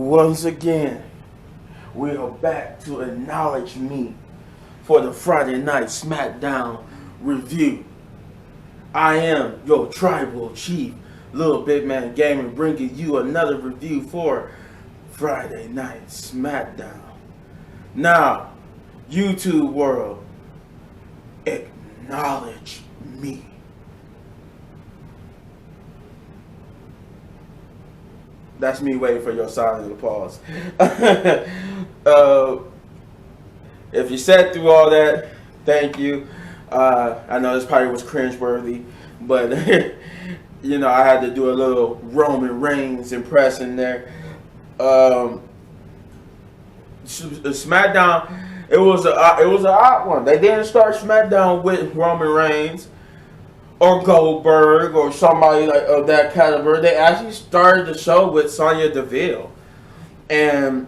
Once again, we are back to acknowledge me for the Friday Night Smackdown review. I am your tribal chief, LilBigMan Gaming, bringing you another review for Friday Night Smackdown. Now, YouTube world, acknowledge me. That's me waiting for your silent applause. If you sat through all that, thank you. I know this probably was cringeworthy, but I had to do a little Roman Reigns impression there. SmackDown, it was an odd one. They didn't start SmackDown with Roman Reigns or Goldberg or somebody like of that caliber. They actually started the show with Sonya Deville, and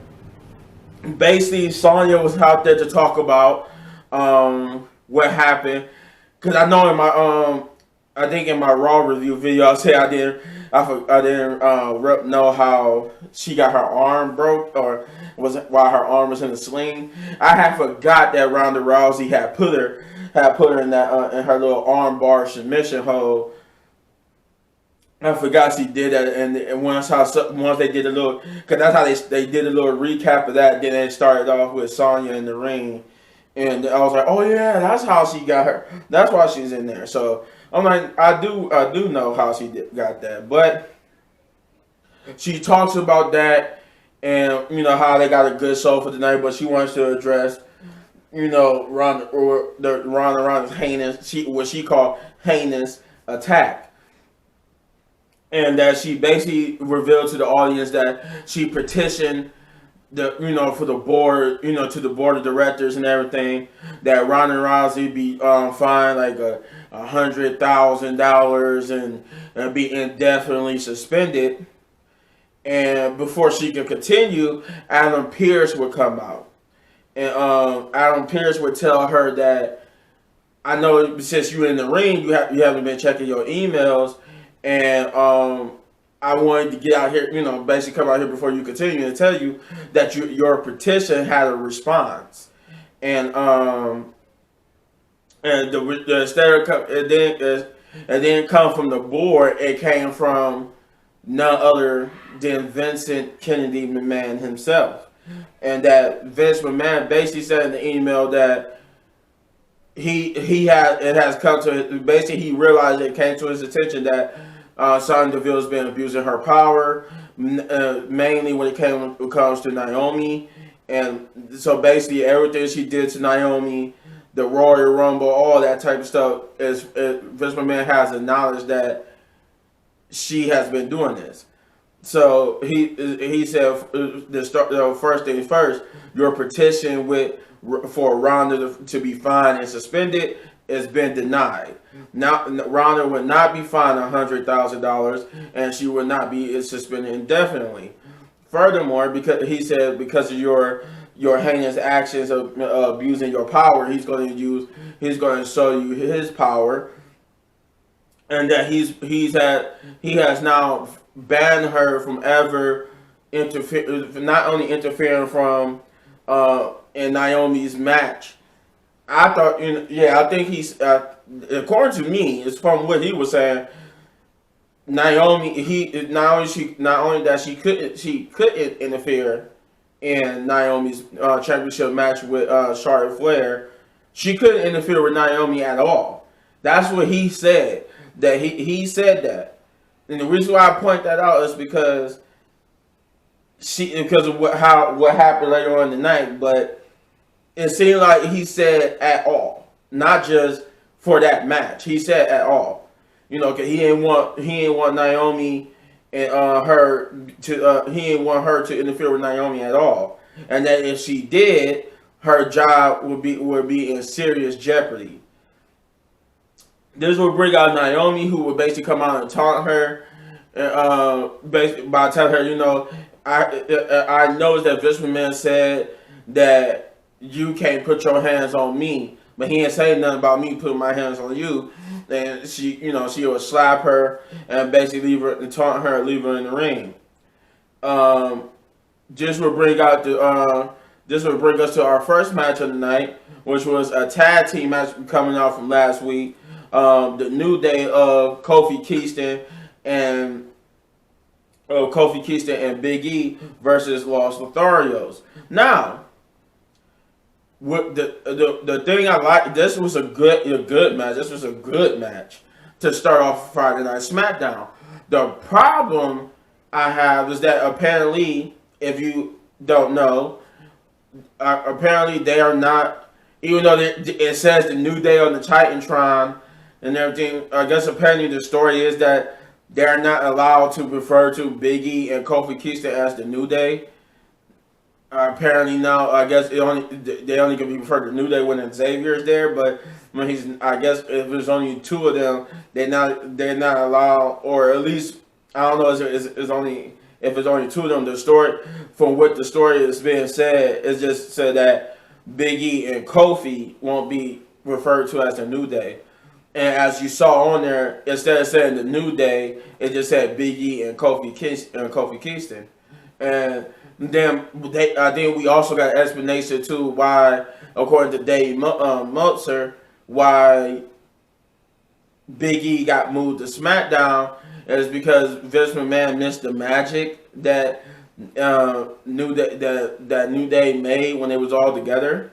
basically Sonya was out there to talk about what happened. Cause I know in my I think in my Raw review video I said I didn't know how she got her arm broke, or was it while her arm was in a sling. I had forgot that Ronda Rousey had put her in that in her little arm bar submission hold. I forgot she did that, and once they did a little, because that's how they did a little recap of that. Then they started off with Sonya in the ring, and I was like, oh yeah, that's how she got her. That's why she's in there. So I'm like, I do know how she got that, but she talks about that, and how they got a good show for tonight, but she wants to address Ronda's heinous, what she called heinous attack. And that she basically revealed to the audience that she petitioned for the board, to the board of directors and everything, that Ronda Rousey be fined like $100,000 and be indefinitely suspended. And before she could continue, Adam Pearce would come out. And Adam Pearce would tell her that, I know since you're in the ring, you haven't been checking your emails, and I wanted to get out here, basically come out here before you continue and tell you that your petition had a response, and it didn't come from the board. It came from none other than Vincent Kennedy McMahon himself. And that Vince McMahon basically said in the email that it has come to, basically he realized, it came to his attention that Sonya Deville has been abusing her power, mainly when it comes to Naomi. And so basically everything she did to Naomi, the Royal Rumble, all that type of stuff, Vince McMahon has acknowledged that she has been doing this. So he said, first things first, your petition for Ronda to be fined and suspended has been denied. Now Ronda would not be fined $100,000, and she would not be suspended indefinitely. Furthermore, because of your heinous actions of abusing your power, he's going to show you his power, and that he has now banned her from ever not only interfering from in Naomi's match. I thought, I think he's according to me, it's from what he was saying. Naomi, not only that she couldn't interfere in Naomi's championship match with Charlotte Flair, she couldn't interfere with Naomi at all. That's what he said. That he said that. And the reason why I point that out is because of what happened later on in the night. But it seemed like he said at all, not just for that match. He said at all, cause he didn't want Naomi and he didn't want her to interfere with Naomi at all, and that if she did, her job would be in serious jeopardy. This will bring out Naomi, who would basically come out and taunt her, basically by telling her, I noticed that Vince McMahon said that you can't put your hands on me, but he ain't saying nothing about me putting my hands on you. And she would slap her and basically leave her and taunt her, leave her in the ring. this will bring out the this will bring us to our first match of the night, which was a tag team match coming out from last week. The New Day of Kofi Kingston and Big E versus Los Lotharios. Now, what the thing I like, this was a good match. This was a good match to start off Friday Night SmackDown. The problem I have is that apparently, if you don't know, apparently they are not, even though it says the New Day on the Titantron and everything. I guess apparently the story is that they're not allowed to refer to Big E and Kofi Kingston as the New Day. Apparently now, I guess they only can be referred to New Day when Xavier is there. But when I guess if there's only two of them, they're not allowed, or at least I don't know. It's only if it's only two of them. The story, from what the story is being said, is just said that Big E and Kofi won't be referred to as the New Day. And as you saw on there, instead of saying the New Day, it just said Big E and Kofi Kingston. And then I think we also got an explanation too why, according to Dave Meltzer, why Big E got moved to SmackDown is because Vince McMahon missed the magic that New Day made when it was all together.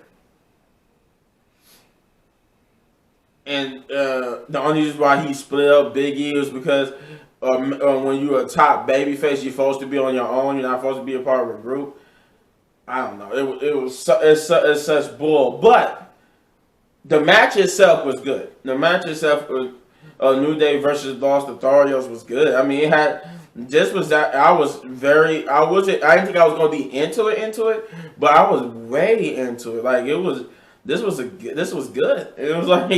And the only reason why he split up Big E was because when you're a top babyface, you're supposed to be on your own. You're not supposed to be a part of a group. I don't know. It's such bull. But the match itself was good. The match itself was New Day versus Los Lotharios was good. I mean, it had. This was that I didn't think I was going to be into it, but I was way into it. Like it was. This was good. It was like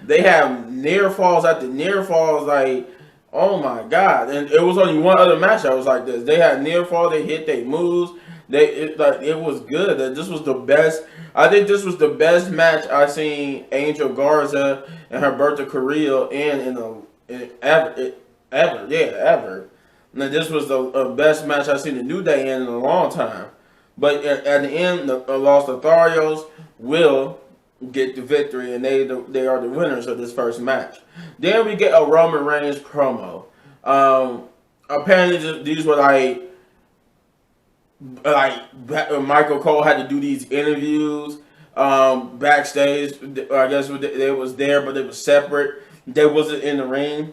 they have near falls after near falls. Like, oh my god! And it was only one other match that was like this. They had near fall. They hit their moves. It was good. This was the best. I think this was the best match I've seen Angel Garza and Humberto Carrillo ever. And this was the best match I've seen the New Day in a long time. But at the end, the Los Lotharios will get the victory, and they are the winners of this first match. Then we get a Roman Reigns promo. Apparently, these were like Michael Cole had to do these interviews backstage. I guess they was there, but it was separate. They wasn't in the ring.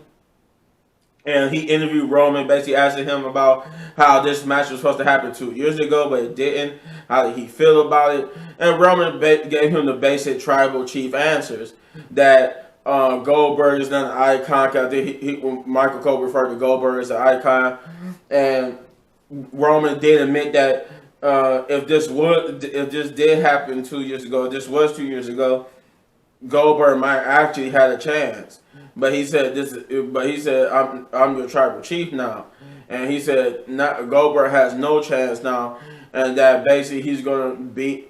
And he interviewed Roman, basically asking him about how this match was supposed to happen 2 years ago, but it didn't. How did he feel about it? And Roman gave him the basic tribal chief answers that Goldberg is not an icon. I think Michael Cole referred to Goldberg as an icon, and Roman did admit that if this did happen 2 years ago, this was 2 years ago, Goldberg might actually had a chance. But he said I'm your tribal chief now, and he said Goldberg has no chance now, and that basically he's gonna beat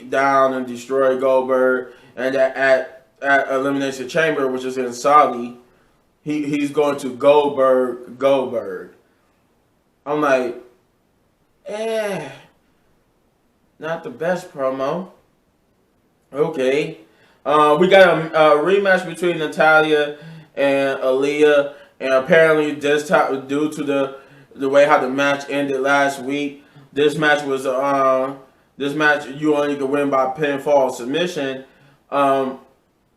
down and destroy Goldberg, and that at Elimination Chamber, which is in Saudi, he's going to Goldberg. I'm like, not the best promo. Okay. We got a rematch between Natalya and Aaliyah, and apparently this time, due to the way how the match ended last week, this match you only could win by pinfall submission.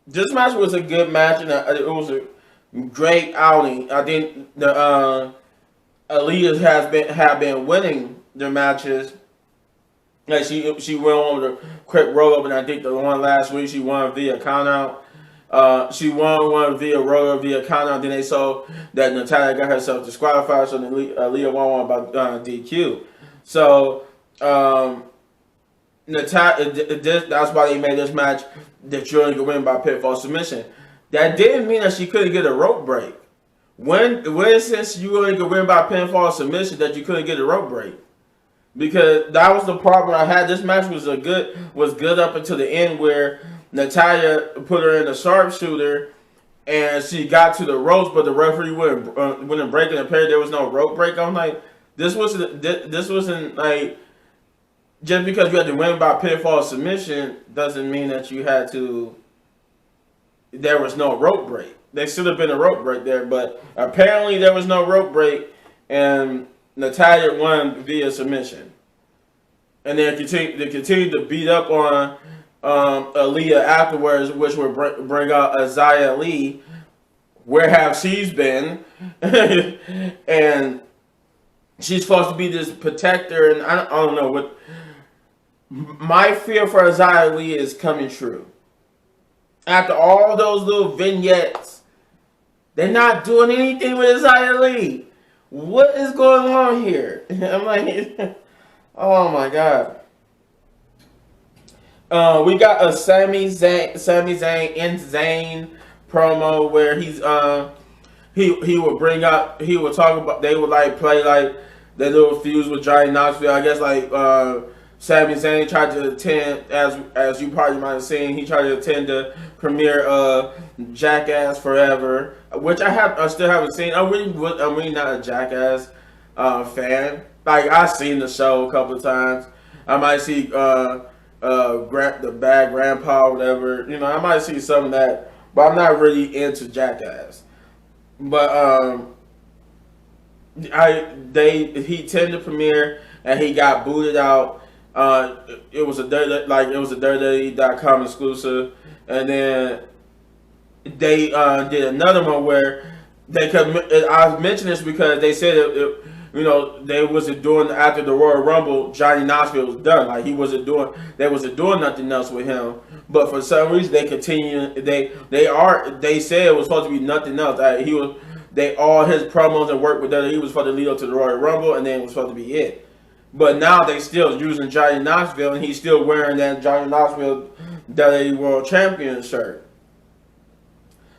This match was a good match, and it was a great outing. I think the Aaliyah have been winning their matches. Like she went on with a quick roll up, and I think the one last week she won via count out. She won one via roll up via count out. Then they saw that Natalya got herself disqualified, so Aaliyah won one by DQ. So Natalya, that's why they made this match that you only could win by pinfall submission. That didn't mean that she couldn't get a rope break. When since you only could win by pinfall submission, that you couldn't get a rope break. Because that was the problem I had. This match was good up until the end, where Natalya put her in a sharpshooter and she got to the ropes, but the referee wouldn't break in the period. There was no rope break. I'm like, This wasn't like, just because you had to win by pinfall submission doesn't mean that you had to. There was no rope break. There should have been a rope break there, but apparently there was no rope break, and Natalya won via submission. And then they continued to beat up on Aaliyah afterwards, which would bring out Isaiah Lee. Where have she been? And she's supposed to be this protector, and I don't know what. My fear for Isaiah Lee is coming true. After all those little vignettes, they're not doing anything with Isaiah Lee. What is going on here? I'm like, oh my god. We got a Sami Zayn and Zayn promo where he would bring up, he would talk about, they would like play like their little fuse with Johnny Knoxville. I guess like Sami Zayn tried to attend, as you probably might have seen, he tried to attend the premiere Jackass Forever, which I still haven't seen. I'm really not a Jackass fan. Like, I've seen the show a couple of times. I might see the Bad Grandpa or whatever. You know, I might see some of that, but I'm not really into Jackass. But he attended the premiere and he got booted out. It was a WWE.com exclusive, and then they did another one where they could. I mentioned this because they said they wasn't doing after the Royal Rumble. Johnny Knoxville was done. Like, they wasn't doing nothing else with him. But for some reason they continue. They said it was supposed to be nothing else. All his promos and work with WWE was supposed to lead up to the Royal Rumble, and then it was supposed to be it. But now they still using Johnny Knoxville, and he's still wearing that Johnny Knoxville WWE World Champion shirt.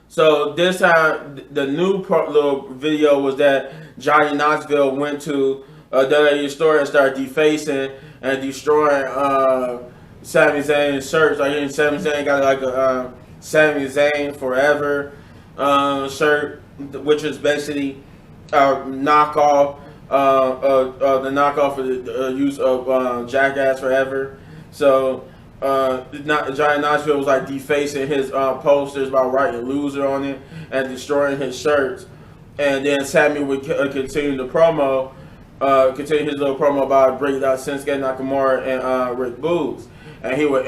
So this time, the new little video was that Johnny Knoxville went to a WWE store and started defacing and destroying Sami Zayn's shirts. Like, Sami Zayn got like a Sami Zayn Forever shirt, which is basically a knockoff. The knockoff of the use of Jackass Forever. So Johnny Knoxville was like defacing his posters by writing "loser" on it and destroying his shirts. And then Sammy would continue his little promo by bringing out Shinsuke Nakamura and Rick Boogs, and he would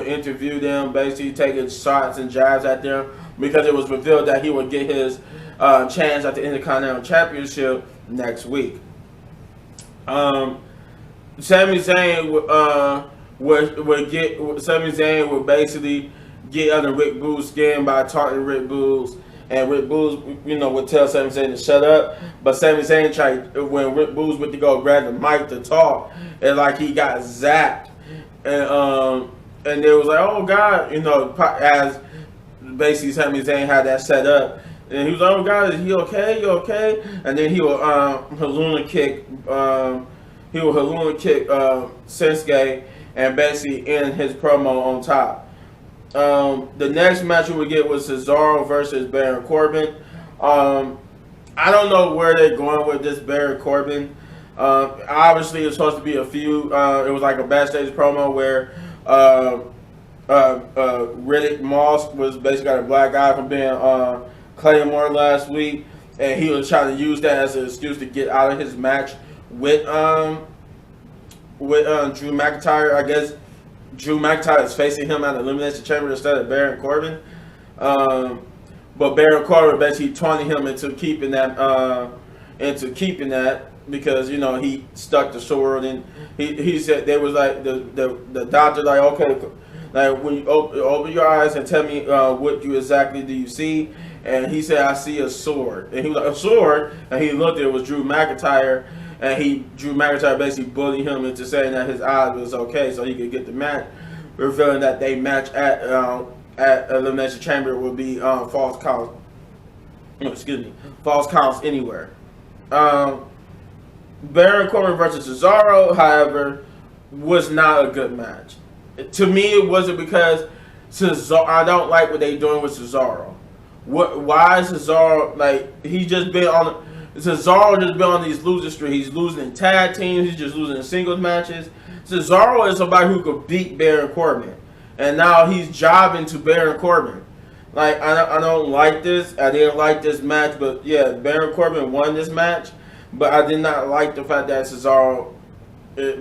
interview them, basically taking shots and jabs at them, because it was revealed that he would get his chance at the Intercontinental Championship next week. Sami Zayn would basically get under Rick Boogs' skin by talking to Rick Boogs, and Rick Boogs, would tell Sami Zayn to shut up. But Sami Zayn tried, when Rick Boogs went to go grab the mic to talk, and like he got zapped, and it was like, oh god, as basically Sami Zayn had that set up. And he was like, oh god, is he okay? You okay? And then he would Haluna kick Shinsuke and basically end his promo on top. The next match we would get was Cesaro versus Baron Corbin. I don't know where they're going with this Baron Corbin. Obviously, it's supposed to be a feud. It was like a backstage promo where Riddick Moss was basically got a black guy from being Claymore last week, and he was trying to use that as an excuse to get out of his match with Drew McIntyre. I guess Drew McIntyre is facing him at the Elimination Chamber instead of Baron Corbin. But Baron Corbin basically taunting him into keeping that because he stuck the sword, and he said they was like the doctor like, okay, like when you open your eyes and tell me what you exactly do you see. And he said, I see a sword. And he was like, a sword? And he looked at it was Drew McIntyre. And Drew McIntyre basically bullied him into saying that his eyes was okay so he could get the match, revealing that they match at Elimination Chamber would be false counts. False counts anywhere. Baron Corbin versus Cesaro, however, was not a good match. To me, it wasn't because I don't like what they're doing with Cesaro. Why is Cesaro, like, he's just been on Cesaro just been on these losing streaks. He's losing in tag teams. He's just losing in singles matches. Cesaro is somebody who could beat Baron Corbin, and now he's jobbing to Baron Corbin. Like I don't like this. I didn't like this match, but yeah, Baron Corbin won this match. But I did not like the fact that Cesaro,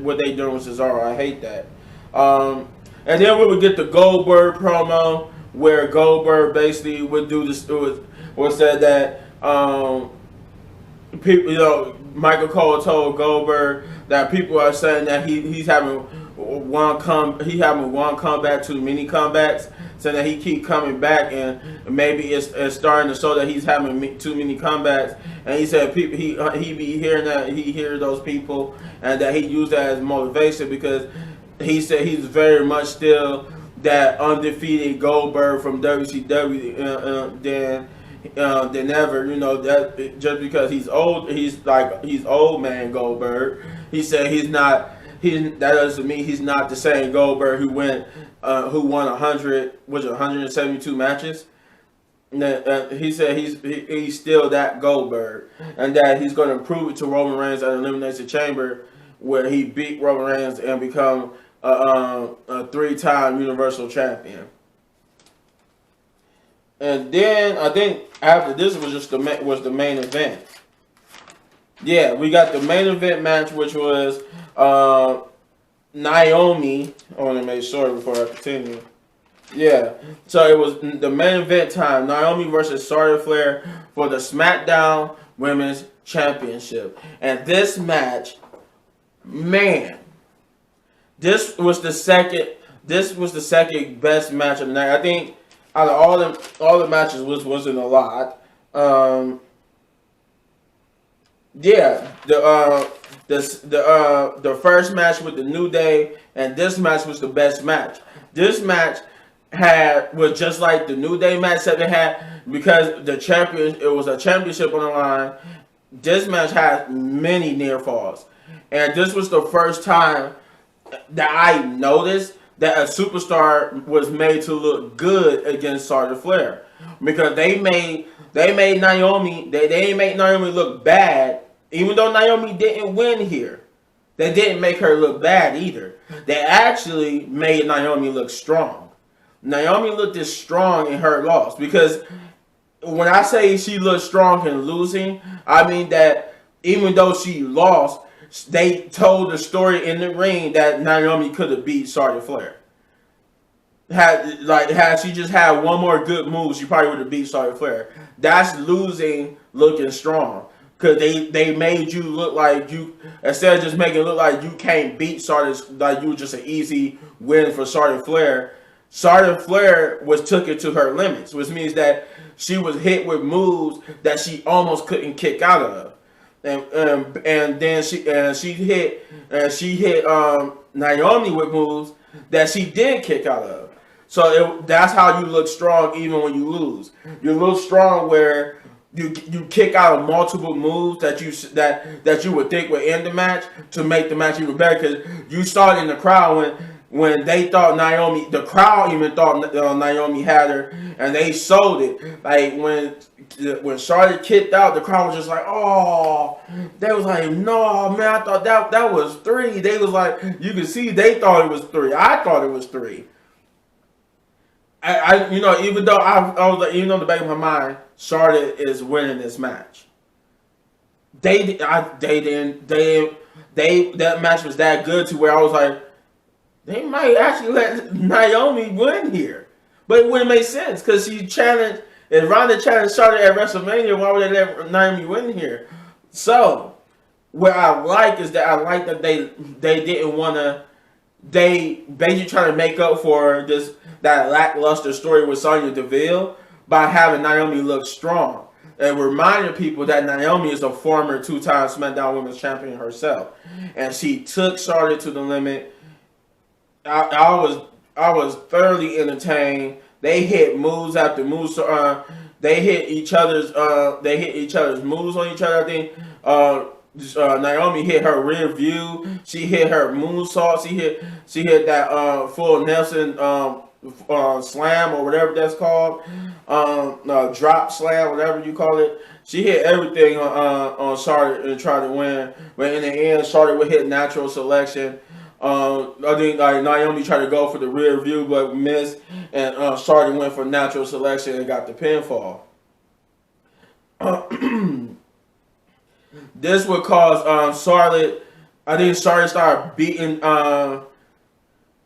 what they doing with Cesaro. I hate that. And then we would get the Goldberg promo where Goldberg basically would do this. Was said that people, Michael Cole told Goldberg that people are saying that he's having one comeback too many comebacks, saying that he keep coming back, and maybe it's starting to show that he's having too many comebacks. And he said people he be hearing that, he hears those people, and that he used that as motivation because he said he's very much still that undefeated Goldberg from WCW than ever. That just because he's old, he's old man Goldberg. He said that doesn't mean he's not the same Goldberg who won 172 matches. He said he's still that Goldberg, and that he's going to prove it to Roman Reigns at Elimination Chamber, where he beat Roman Reigns and become a 3-time Universal Champion. And then I think after this was the main event. Yeah, we got the main event match, which was Naomi. I want to make sure before I continue. Yeah, so it was the main event time. Naomi versus Charlotte Flair for the Smackdown Women's Championship. And this match, man, this was the second best match of the night. I think out of all the matches wasn't a lot. Yeah, the first match with the New Day and this match was the best match. This match was just like the New Day match that they had, because it was a championship on the line. This match had many near falls, and this was the first time that I noticed that a superstar was made to look good against Charlotte Flair, because they made Naomi, they didn't make Naomi look bad, even though Naomi didn't win here. They didn't make her look bad either. They actually made Naomi look strong. Naomi looked as strong in her loss, because when I say she looked strong in losing, I mean that even though she lost, they told the story in the ring that Naomi could have beat Charlotte Flair. Had she just had one more good move, she probably would have beat Charlotte Flair. That's losing looking strong. Because they made you look like you, instead of just making it look like you can't beat Charlotte, like you were just an easy win for Charlotte Flair. Charlotte Flair took it to her limits, which means that she was hit with moves that she almost couldn't kick out of. And then she hit Naomi with moves that she did kick out of. So that's how you look strong even when you lose. You look strong where you kick out of multiple moves that you would think would end the match to make the match even better. Because you saw it in the crowd when they thought Naomi, the crowd even thought Naomi had her, and they sold it. Like when Charlotte kicked out, the crowd was just like, oh, they was like, no, man, I thought that was 3. They was like, you could see they thought it was 3. I thought it was 3. Even though I was like, even on the back of my mind, Charlotte is winning this match. That match was that good to where I was like, they might actually let Naomi win here. But it wouldn't make sense, because if Ronda challenged Charlotte at WrestleMania, why would they let Naomi win here? So, what I like is that they didn't want to, they basically trying to make up for that lackluster story with Sonya Deville by having Naomi look strong and reminding people that Naomi is a former 2-time SmackDown Women's Champion herself, and she took Charlotte to the limit. I was thoroughly entertained. They hit moves after moves. They hit each other's moves on each other. I think Naomi hit her rear view. She hit her moonsault. She hit that full Nelson slam or whatever that's called, drop slam, whatever you call it. She hit everything on Charlotte and tried to win, but in the end, Charlotte would hit natural selection. I think Naomi tried to go for the rear view but missed, and Charlotte went for natural selection and got the pinfall. This would cause Charlotte. I think Charlotte started beating.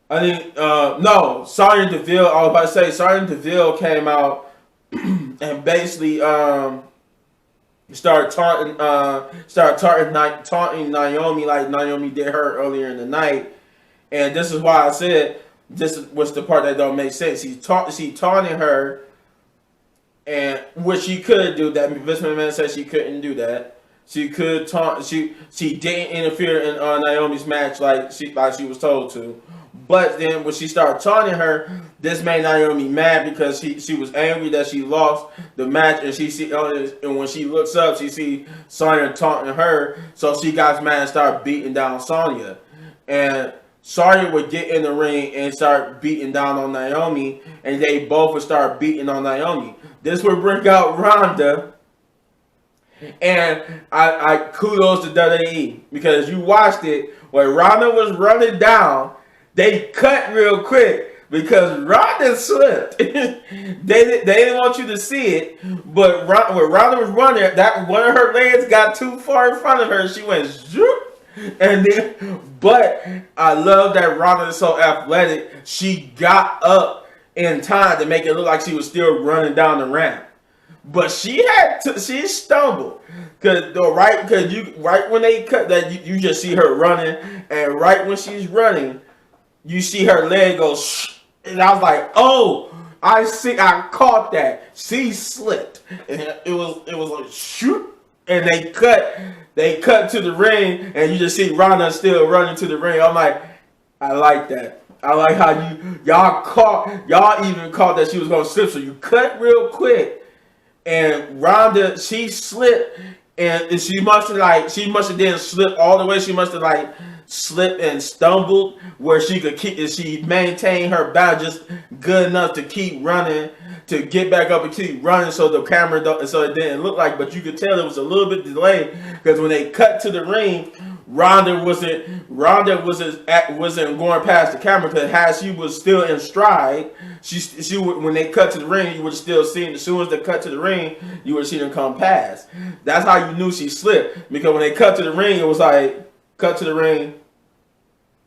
Sonya Deville. I was about to say Sonya Deville came out and basically started taunting Naomi like Naomi did her earlier in the night. And this is why I said this was the part that don't make sense. She taunting her, and which she could do that. Vince McMahon said she couldn't do that. She could taunt. She didn't interfere in Naomi's match like she was told to. But then when she started taunting her, this made Naomi mad because she was angry that she lost the match, and when she looks up, she see Sonya taunting her, so she got mad and started beating down Sonya. And Sonya would get in the ring and start beating down on Naomi, and they both would start beating on Naomi. This would bring out Ronda, and I kudos to WWE because you watched it when Ronda was running down. They cut real quick because Ronda slipped. they didn't want you to see it, but when Ronda was running, that one of her legs got too far in front of her. She went zoop, and then. But I love that Ronda is so athletic. She got up in time to make it look like she was still running down the ramp, but she stumbled because right when they cut that, you just see her running, and right when she's running. You see her leg go, and I was like, "Oh, I caught that." She slipped, and it was like shoot, and they cut to the ring, and you just see Ronda still running to the ring. I'm like, I like that. I like how y'all even caught that she was gonna slip, so you cut real quick, and Ronda she slipped, and she must have didn't slip all the way. She must have slipped and stumbled where she maintained her balance just good enough to keep running, to get back up and keep running, so the camera so it didn't look like, but you could tell it was a little bit delayed because when they cut to the ring, Ronda wasn't going past the camera because as she was still in stride, she when they cut to the ring, you would still see as soon as they cut to the ring, you would see them come past. That's how you knew she slipped, because when they cut to the ring, it was like cut to the ring.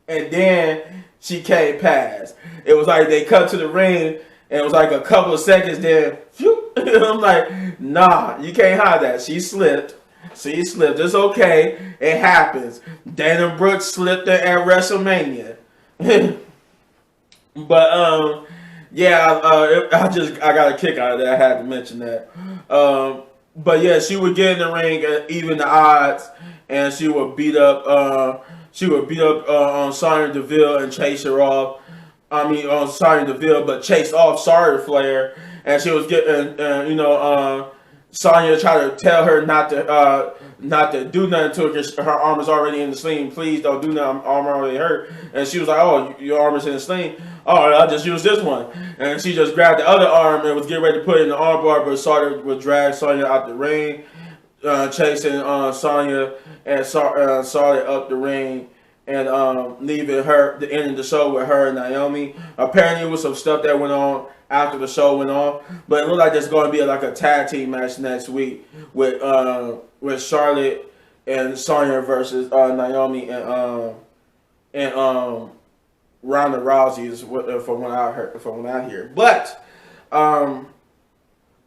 And then she came past. It was like they cut to the ring, and it was like a couple of seconds. Then, phew, I'm like, nah, you can't hide that. She slipped. It's okay. It happens. Dana Brooke slipped at WrestleMania. But yeah, I got a kick out of that. I had to mention that. But yeah, she would get in the ring and even the odds, and she would beat up. On Sonya Deville and chase her off. On Sonya Deville, but chase off Charlotte Flair, and she was getting, Sonya tried to tell her not to do nothing to her because her arm is already in the sling. Please don't do nothing. Arm already hurt, and she was like, "Oh, your arm is in the sling. Oh, I'll just use this one." And she just grabbed the other arm and was getting ready to put it in the armbar, but Charlotte would drag Sonya out the ring. Chasing Sonya and Charlotte up the ring, and leaving her the end of the show with her and Naomi. Apparently, it was some stuff that went on after the show went on, but it looked like there's going to be like a tag team match next week with Charlotte and Sonya versus Naomi and Ronda Rousey is from what I hear. But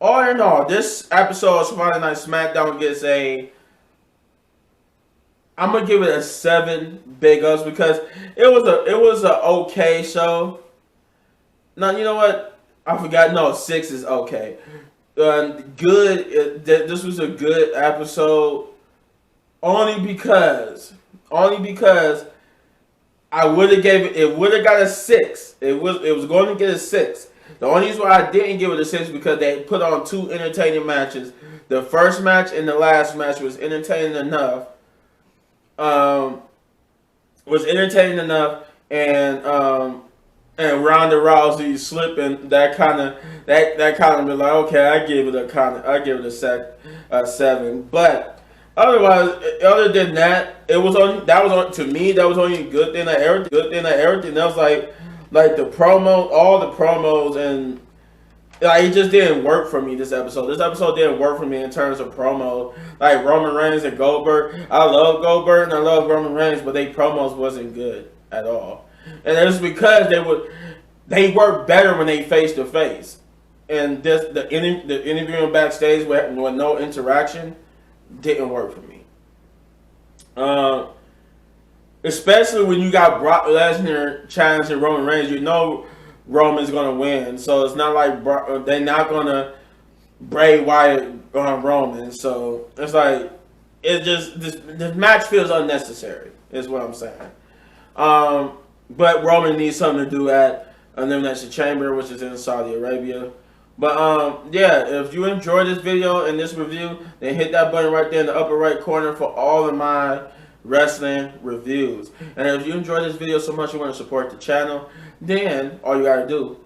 all in all, this episode of Friday Night Smackdown gets I'm gonna give it a 7 big ups because it was a okay show. No, you know what? I forgot. No, 6 is okay. Good. This was a good episode. Only because I would have gave it. It would have got a 6. It was going to get a 6. The only reason why I didn't give it a 6 is because they put on 2 entertaining matches. The first match and the last match was entertaining enough. and Ronda Rousey slipping, that kind of be like, okay, I give it a 7. But otherwise, other than that, to me that was only a good thing. Everything else, like the promo, all the promos, and like it just didn't work for me this episode. This episode didn't work for me in terms of promo. Like Roman Reigns and Goldberg, I love Goldberg and I love Roman Reigns, but they promos wasn't good at all. And it's because they work better when they face to face. And the interviewing backstage with no interaction didn't work for me. Especially when you got Brock Lesnar challenging Roman Reigns, you know Roman's gonna win. So it's not like they're not gonna Bray Wyatt on Roman. So it's like this match feels unnecessary. Is what I'm saying. But Roman needs something to do at Elimination Chamber, which is in Saudi Arabia. But yeah, if you enjoyed this video and this review, then hit that button right there in the upper right corner for all of my wrestling reviews. And if you enjoyed this video so much you want to support the channel, then all you gotta do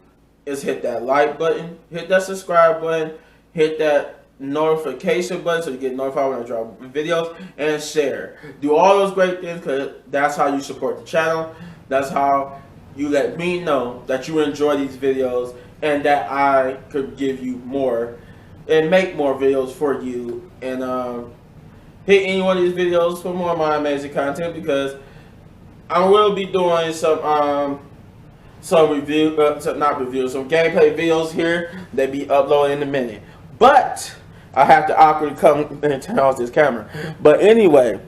is hit that like button, hit that subscribe button, hit that notification button so you get notified when I drop videos, and share. Do all those great things, because that's how you support the channel. That's how you let me know that you enjoy these videos and that I could give you more and make more videos for you. And hit any one of these videos for more of my amazing content, because I will be doing some gameplay videos here that be uploaded in a minute. But I have to awkwardly come and turn off this camera. But anyway,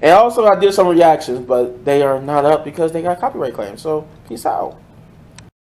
and also I did some reactions, but they are not up because they got copyright claims. So peace out.